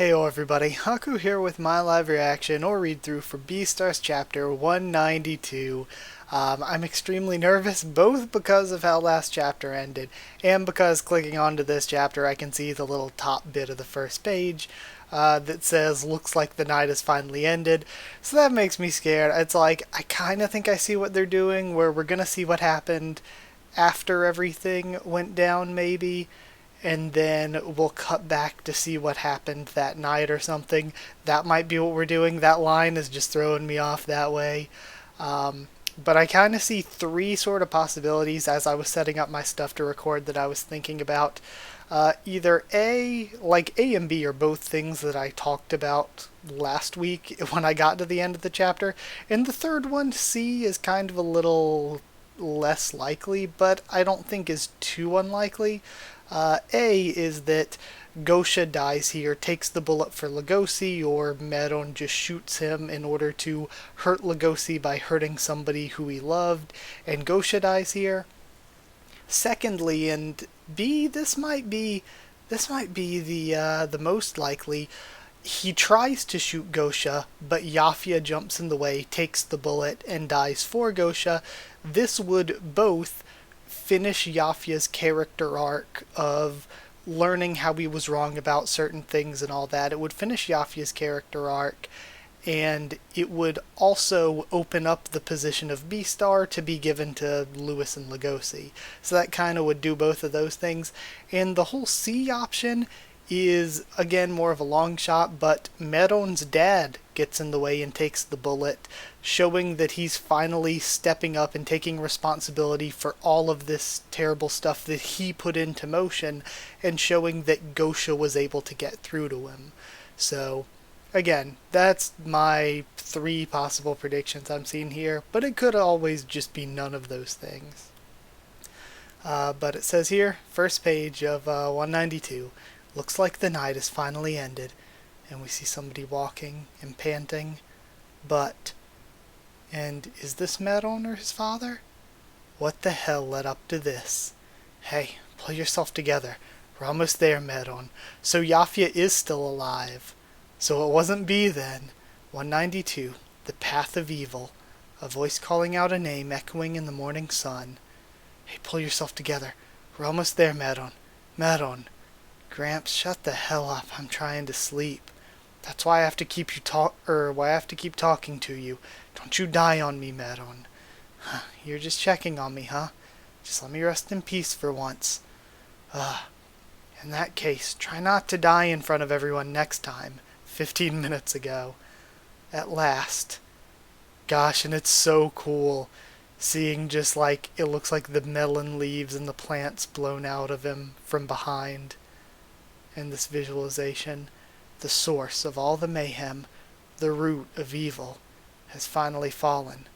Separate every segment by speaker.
Speaker 1: Heyo everybody, Haku here with my live reaction or read through for Beastars chapter 192. I'm extremely nervous, both because of how last chapter ended, and because clicking onto this chapter I can see the little top bit of the first page that says, looks like the night has finally ended. So that makes me scared. It's like, I kind of think I see what they're doing, where we're gonna see what happened after everything went down, maybe, and then we'll cut back to see what happened that night or something. That might be what we're doing. That line is just throwing me off that way. But I kind of see three sort of possibilities as I was setting up my stuff to record that I was thinking about. Either A and B are both things that I talked about last week when I got to the end of the chapter. And the third one, C, is kind of a little less likely, but I don't think is too unlikely. A is that Gosha dies here, takes the bullet for Lugosi, or Meron just shoots him in order to hurt Lugosi by hurting somebody who he loved, and Gosha dies here. Secondly, and B, this might be the most likely. He tries to shoot Gosha, but Yafia jumps in the way, takes the bullet, and dies for Gosha. This would both finish Yafia's character arc of learning how he was wrong about certain things and all that. It would finish Yafia's character arc, and it would also open up the position of Beastar to be given to Lewis and Lugosi. So that kind of would do both of those things. And the whole C option is, again, more of a long shot, but Meron's dad gets in the way and takes the bullet, showing that he's finally stepping up and taking responsibility for all of this terrible stuff that he put into motion, and showing that Gosha was able to get through to him. So, again, that's my three possible predictions I'm seeing here, but it could always just be none of those things. But it says here, first page of 192, looks like the night has finally ended, and we see somebody walking and panting, and is this Meron or his father? What the hell led up to this? Hey, pull yourself together. We're almost there, Meron. So Yafia is still alive. So it wasn't B then. 192, the path of evil. A voice calling out a name echoing in the morning sun. Hey, pull yourself together. We're almost there, Meron. Meron. Gramps, shut the hell up. I'm trying to sleep. That's why I have to keep talking to you. Don't you die on me, Meron. You're just checking on me, huh? Just let me rest in peace for once. In that case, try not to die in front of everyone next time. 15 minutes ago. At last. Gosh, and it's so cool seeing just like, it looks like the melon leaves and the plants blown out of him from behind. And this visualization, the source of all the mayhem, the root of evil, has finally fallen.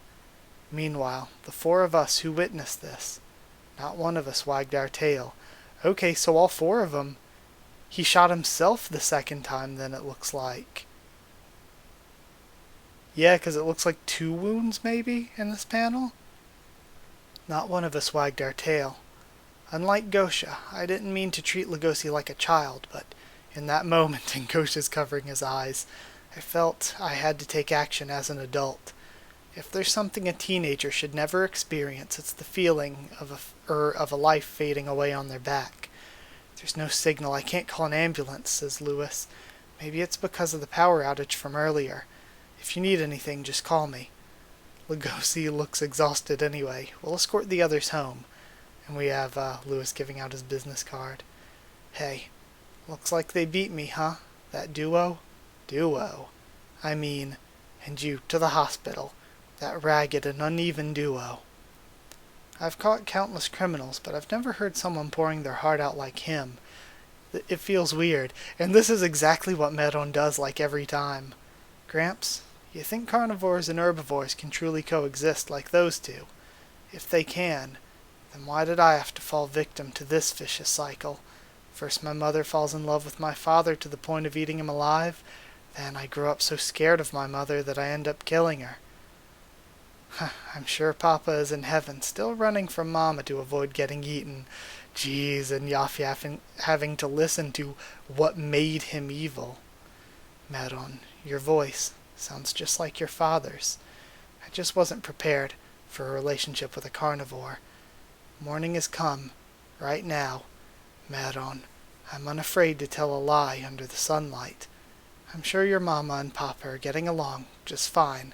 Speaker 1: Meanwhile, the four of us who witnessed this, not one of us wagged our tail. Okay, so all four of them. He shot himself the second time, then it looks like. Yeah, because it looks like 2 wounds, maybe, in this panel? Not one of us wagged our tail. Unlike Gosha, I didn't mean to treat Lugosi like a child, but in that moment, and Gosha's covering his eyes, I felt I had to take action as an adult. If there's something a teenager should never experience, it's the feeling of a life fading away on their back. There's no signal. I can't call an ambulance, says Lewis. Maybe it's because of the power outage from earlier. If you need anything, just call me. Lugosi looks exhausted anyway. We'll escort the others home. And we have Lewis giving out his business card. Hey, looks like they beat me, huh? That duo? Duo. I mean, and you to the hospital. That ragged and uneven duo. I've caught countless criminals, but I've never heard someone pouring their heart out like him. It feels weird, and this is exactly what Meron does like every time. Gramps, you think carnivores and herbivores can truly coexist like those two? If they can, then why did I have to fall victim to this vicious cycle? First my mother falls in love with my father to the point of eating him alive, then I grew up so scared of my mother that I end up killing her. I'm sure Papa is in heaven, still running from Mama to avoid getting eaten. Jeez, and Yafia having to listen to what made him evil. Meron, your voice sounds just like your father's. I just wasn't prepared for a relationship with a carnivore. Morning has come, right now. Meron, I'm unafraid to tell a lie under the sunlight. I'm sure your mama and papa are getting along just fine.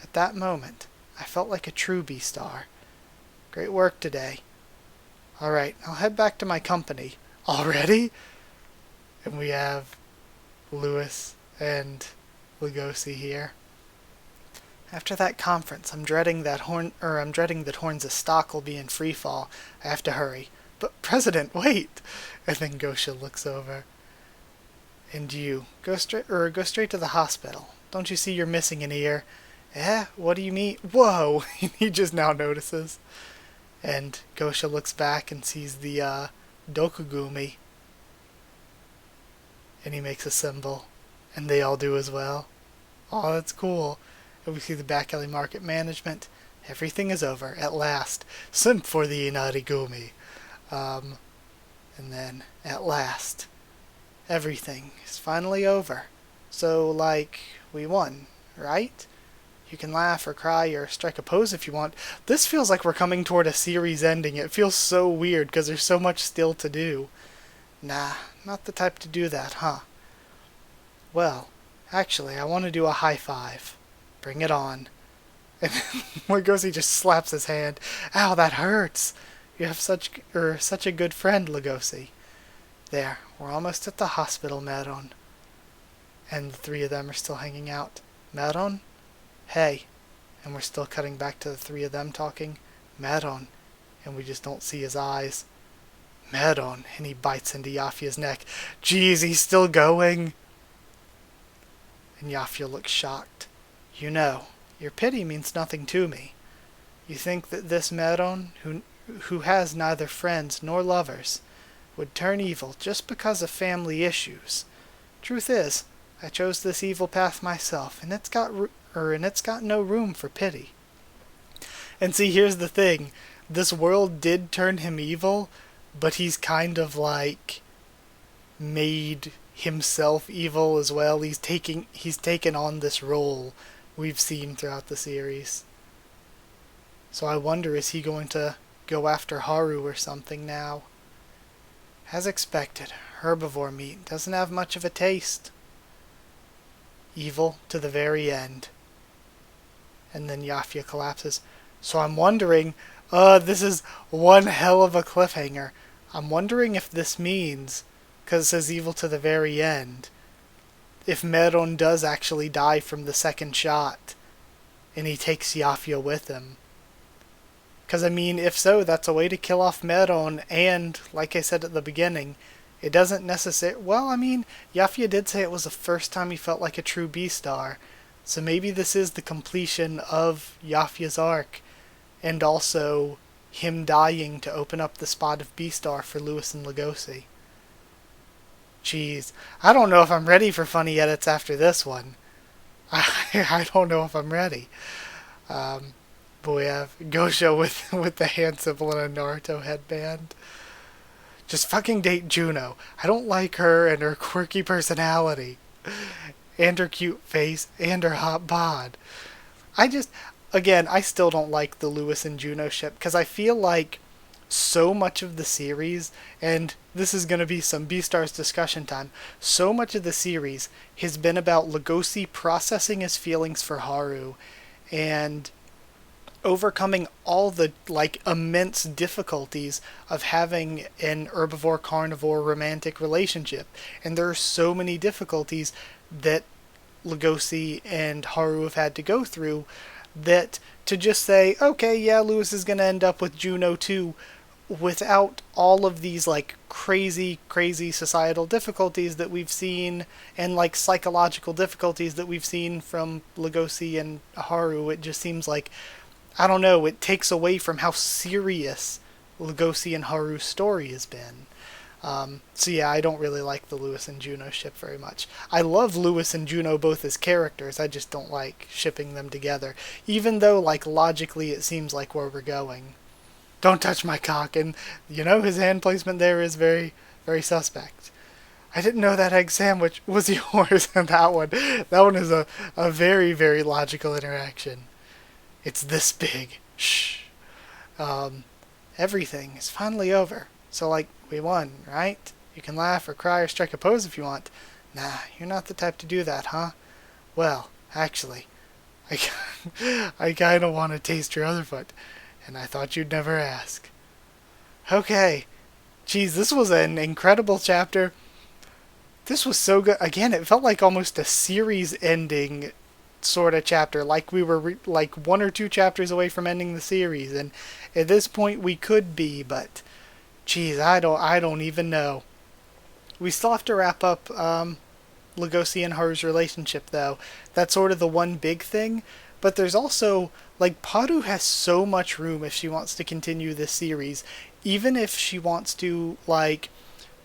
Speaker 1: At that moment, I felt like a true Beastar. Great work today. Alright, I'll head back to my company. Already? And we have Lewis and Lugosi here. After that conference, I'm dreading that Horns' stock will be in free fall. I have to hurry. But President, wait! And then Gosha looks over. And you, go straight to the hospital. Don't you see you're missing an ear? What do you mean? Whoa! He just now notices. And Gosha looks back and sees the Dokugumi. And he makes a symbol. And they all do as well. Oh, that's cool. And we see the back alley market management. Everything is over, at last. Simp for the Inarigumi. And then, at last, everything is finally over. So, like, we won, right? You can laugh or cry or strike a pose if you want. This feels like we're coming toward a series ending. It feels so weird because there's so much still to do. Nah, not the type to do that, huh? Well, actually, I want to do a high five. Bring it on. And Lugosi just slaps his hand. Ow, that hurts. You have such a good friend, Lugosi. There, we're almost at the hospital, Meron. And the three of them are still hanging out. Meron? Hey. And we're still cutting back to the three of them talking. Meron. And we just don't see his eyes. Meron. And he bites into Yafia's neck. Jeez, he's still going. And Yafia looks shocked. You know, your pity means nothing to me. You think that this Meron, who has neither friends nor lovers, would turn evil just because of family issues. Truth is, I chose this evil path myself, and it's got no room for pity. And see, here's the thing. This world did turn him evil, but he's kind of like made himself evil as well. He's taken on this role we've seen throughout the series. So I wonder, is he going to go after Haru or something now? As expected, herbivore meat doesn't have much of a taste. Evil to the very end. And then Yafia collapses. So I'm wondering, this is one hell of a cliffhanger. I'm wondering if this means, because it says evil to the very end, if Meron does actually die from the second shot, and he takes Yafia with him. Because, I mean, if so, that's a way to kill off Meron, and, like I said at the beginning, it doesn't necessarily... Well, I mean, Yafia did say it was the first time he felt like a true Beastar, so maybe this is the completion of Yafia's arc, and also him dying to open up the spot of Beastar for Lewis and Lugosi. Jeez, I don't know if I'm ready for funny edits after this one. I don't know if I'm ready. But we have Gosha with the hand symbol and a Naruto headband. Just fucking date Juno. I don't like her and her quirky personality. And her cute face and her hot bod. I still don't like the Lewis and Juno ship because I feel like so much of the series, and this is going to be some Beastars discussion time, so much of the series has been about Lugosi processing his feelings for Haru and overcoming all the immense difficulties of having an herbivore-carnivore romantic relationship. And there are so many difficulties that Lugosi and Haru have had to go through that to just say, okay, yeah, Lewis is going to end up with Juno too, without all of these crazy societal difficulties that we've seen and psychological difficulties that we've seen from Lugosi and Haru, it just seems like, I don't know, it takes away from how serious Lugosi and Haru's story has been. So yeah, I don't really like the Lewis and Juno ship very much. I love Lewis and Juno both as characters, I just don't like shipping them together, even though logically it seems like where we're going. Don't touch my cock, and his hand placement there is very, very suspect. I didn't know that egg sandwich was yours. And that one is a very, very logical interaction. It's this big. Shh. Um, Everything is finally over. So, like, we won, right? You can laugh or cry or strike a pose if you want. Nah, you're not the type to do that, huh? Well, actually, I, I kinda want to taste your other foot, and I thought you'd never ask. Okay. Geez, this was an incredible chapter. This was so good. Again, it felt like almost a series ending sort of chapter, like we were like one or two chapters away from ending the series, and at this point we could be, but geez, I don't even know. We still have to wrap up Legosi and Haru's relationship, though. That's sort of the one big thing. But there's also, like, Paru has so much room if she wants to continue this series. Even if she wants to, like,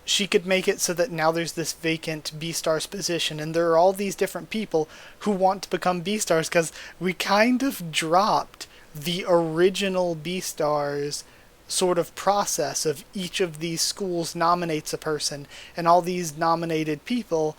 Speaker 1: she could make it so that now there's this vacant Beastars position, and there are all these different people who want to become Beastars, because we kind of dropped the original Beastars sort of process of each of these schools nominates a person, and all these nominated people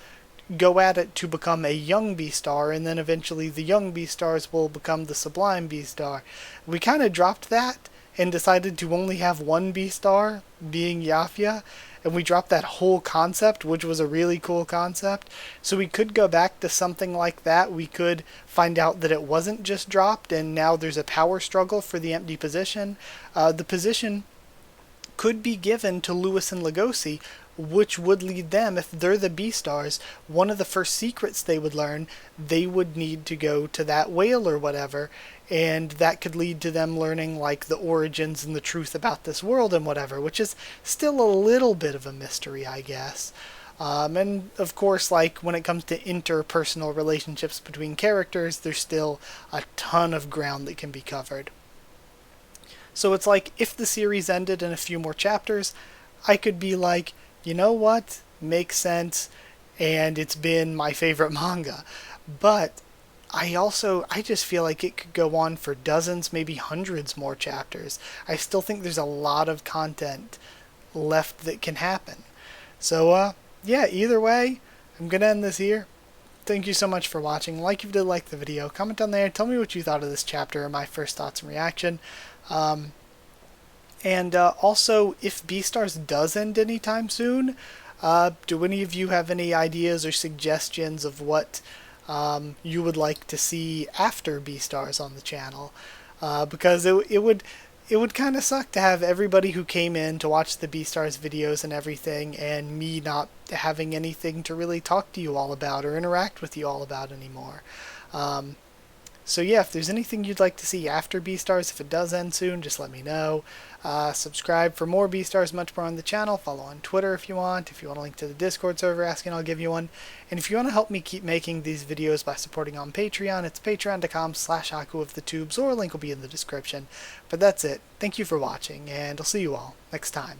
Speaker 1: go at it to become a young Beastar, and then eventually the young Beastars will become the Sublime Beastar. We kind of dropped that and decided to only have one Beastar, being Yafia, and we dropped that whole concept, which was a really cool concept. So we could go back to something like that. We could find out that it wasn't just dropped, and now there's a power struggle for the empty position. The position could be given to Lewis and Legosi, which would lead them, if they're the Beastars, one of the first secrets they would learn, they would need to go to that whale or whatever, and that could lead to them learning, like, the origins and the truth about this world and whatever, which is still a little bit of a mystery, I guess. And, of course, like, when it comes to interpersonal relationships between characters, there's still a ton of ground that can be covered. So it's like, if the series ended in a few more chapters, I could be like, you know what? Makes sense, and it's been my favorite manga. But I just feel like it could go on for dozens, maybe hundreds more chapters. I still think there's a lot of content left that can happen. So, yeah, either way, I'm going to end this here. Thank you so much for watching. Like if you did like the video, comment down there, tell me what you thought of this chapter and my first thoughts and reaction. Also, if Beastars does end anytime soon, do any of you have any ideas or suggestions of what you would like to see after Beastars on the channel? Because it would kind of suck to have everybody who came in to watch the Beastars videos and everything, and me not having anything to really talk to you all about or interact with you all about anymore. So yeah, if there's anything you'd like to see after Beastars, if it does end soon, just let me know. Subscribe for more Beastars, much more on the channel. Follow on Twitter if you want. If you want a link to the Discord server, ask and I'll give you one. And if you want to help me keep making these videos by supporting on Patreon, it's patreon.com/Haku of the Tubes, or a link will be in the description. But that's it. Thank you for watching, and I'll see you all next time.